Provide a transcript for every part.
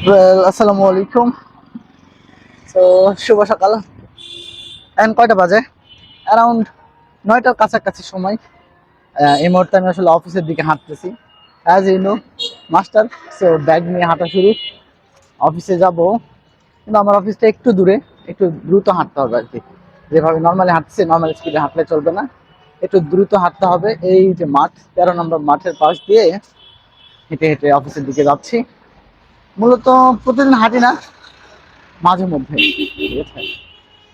আসসালামু আলাইকুম। তো শুভ সকাল। এখন কয়টা বাজে? অ্যারাউন্ড 9টার কাছাকাছি সময়। এই মুহূর্তে আমি আসলে অফিসের দিকে হাঁটতেছি, as you know master. So bag নিয়ে হাঁটা শুরু। অফিসে যাব, কিন্তু আমার অফিসটা একটু দূরে, একটু দ্রুত হাঁটতে হবে আর কি। যেভাবে নর্মালি হাঁটছি, নর্মাল স্পিডে হাঁটলে চলবে না, একটু দ্রুত হাঁটতে হবে। এই যে মাঠ, 13 নম্বর মাঠের পাশ দিয়ে হেঁটে হেঁটে অফিসের দিকে যাচ্ছি। মূলত প্রতিদিন হাঁটি না, মাঝে মধ্যে, ঠিক আছে।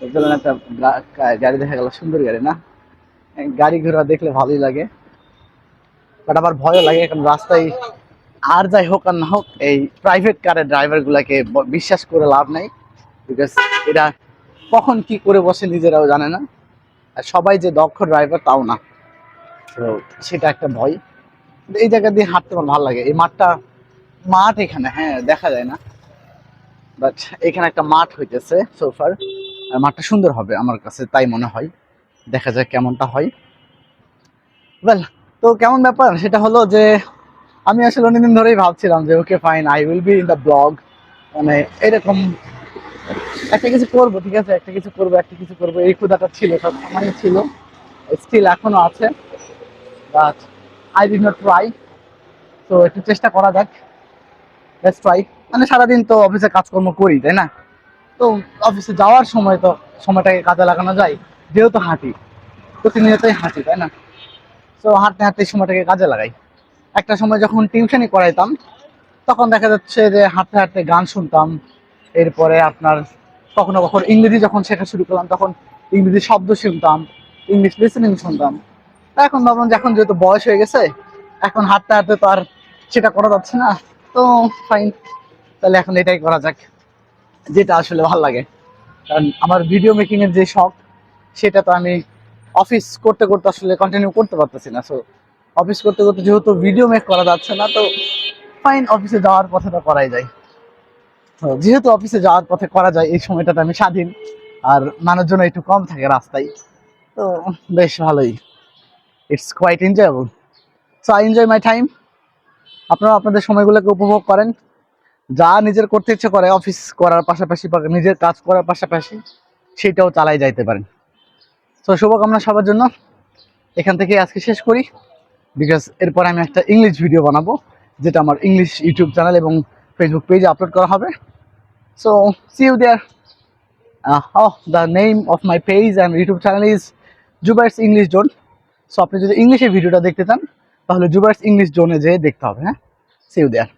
দেখলাম একটা গাড়ি দেখা গেল, সুন্দর গাড়ি না? গাড়ি ঘোড়া দেখলে ভালোই লাগে, বাট আবার ভয়ও লাগে, কারণ রাস্তায় আর যাই হোক আর না হোক, এই প্রাইভেট কারের ড্রাইভার গুলাকে বিশ্বাস করে লাভ নাই। বিকজ এরা কখন কি করে বসে নিজেরাও জানে না, আর সবাই যে দক্ষ ড্রাইভার তাও না। তো সেটা একটা ভয়। এই জায়গা দিয়ে হাঁটতে আমার ভালো লাগে। এই মাঠটা, মাঠ এখানে হ্যাঁ দেখা যায় না, বাট এখানে একটা মাঠ হইতেছে সোফার। আর মাঠটা সুন্দর হবে আমার কাছে তাই মনে হয়। দেখা যাক কেমনটা হয়। ওয়েল, তো কেমন ব্যাপার সেটা হলো যে আমি আসলে অনেকদিন ধরেই ভাবছিলাম যে okay fine, I will be in the blog. মানে এরকম একটা কিছু করবো, ঠিক আছে, একটা কিছু করবো, একটা কিছু করবো, এই ক্ষুধাটা ছিল, সব সময় ছিল, স্টিল এখনো আছে, but I did not try. তো একটু চেষ্টা করা যাক, লেটস ট্রাই। মানে সারাদিন তো অফিসে কাজকর্ম করি, তাই না? তো অফিসে যাওয়ার সময় তো সময়টাকে কাজে লাগানো যায়, যেহেতু হাঁটি, প্রতিনিয়তই হাঁটি, তাই না? তো হাঁটতে হাঁটতে সময়টাকে কাজে লাগাই। একটা সময় যখন টিউশনই করাইতাম, তখন দেখা যাচ্ছে যে হাঁটতে হাঁটতে গান শুনতাম। এরপরে আপনার কখনো কখনো ইংরেজি যখন শেখা শুরু করলাম, তখন ইংরেজি শব্দ শুনতাম, ইংলিশ লিসেনিং শুনতাম। তা এখন ভাবলাম যে এখন যেহেতু বয়স হয়ে গেছে, এখন হাঁটতে হাঁটতে তো আর সেটা করা যাচ্ছে না। তো ফাইন, তাহলে এখন এটাই করা যাক, যেটা আসলে ভালো লাগে। কারণ আমার ভিডিও মেকিং এর যে শখ, সেটা তো আমি অফিস করতে করতে আসলে কন্টিনিউ করতে পারতেছি না। সো অফিস করতে করতে যেহেতু ভিডিও মেক করা যাচ্ছে না, তো ফাইন, অফিসে যাওয়ার পথে তো করাই যায়। তো যেহেতু অফিসে যাওয়ার পথে করা যায়, এই সময়টাতে আমি স্বাধীন, আর মানুষজন একটু কম থাকে রাস্তায়, তো বেশ ভালোই। It's quite enjoyable. So I enjoy my time. আপনারা আপনাদের সময়গুলোকে উপভোগ করেন। যা নিজের করতে ইচ্ছে করে অফিস করার পাশাপাশি বা নিজের কাজ করার পাশাপাশি, সেটাও চালাই যাইতে পারেন। তো শুভকামনা সবার জন্য। এখান থেকে আজকে শেষ করি, বিকজ এরপর আমি একটা ইংলিশ ভিডিও বানাবো, যেটা আমার ইংলিশ ইউটিউব চ্যানেল এবং ফেসবুক পেজে আপলোড করা হবে। So see you there. The name of my page and YouTube channel is Zubair's English zone. So আপনি যদি ইংলিশের ভিডিওটা দেখতে চান, তাহলে জুবাইরস ইংলিশ জোনে যেয়ে দেখতে হবে। হ্যাঁ, সি ইউ দেয়ার।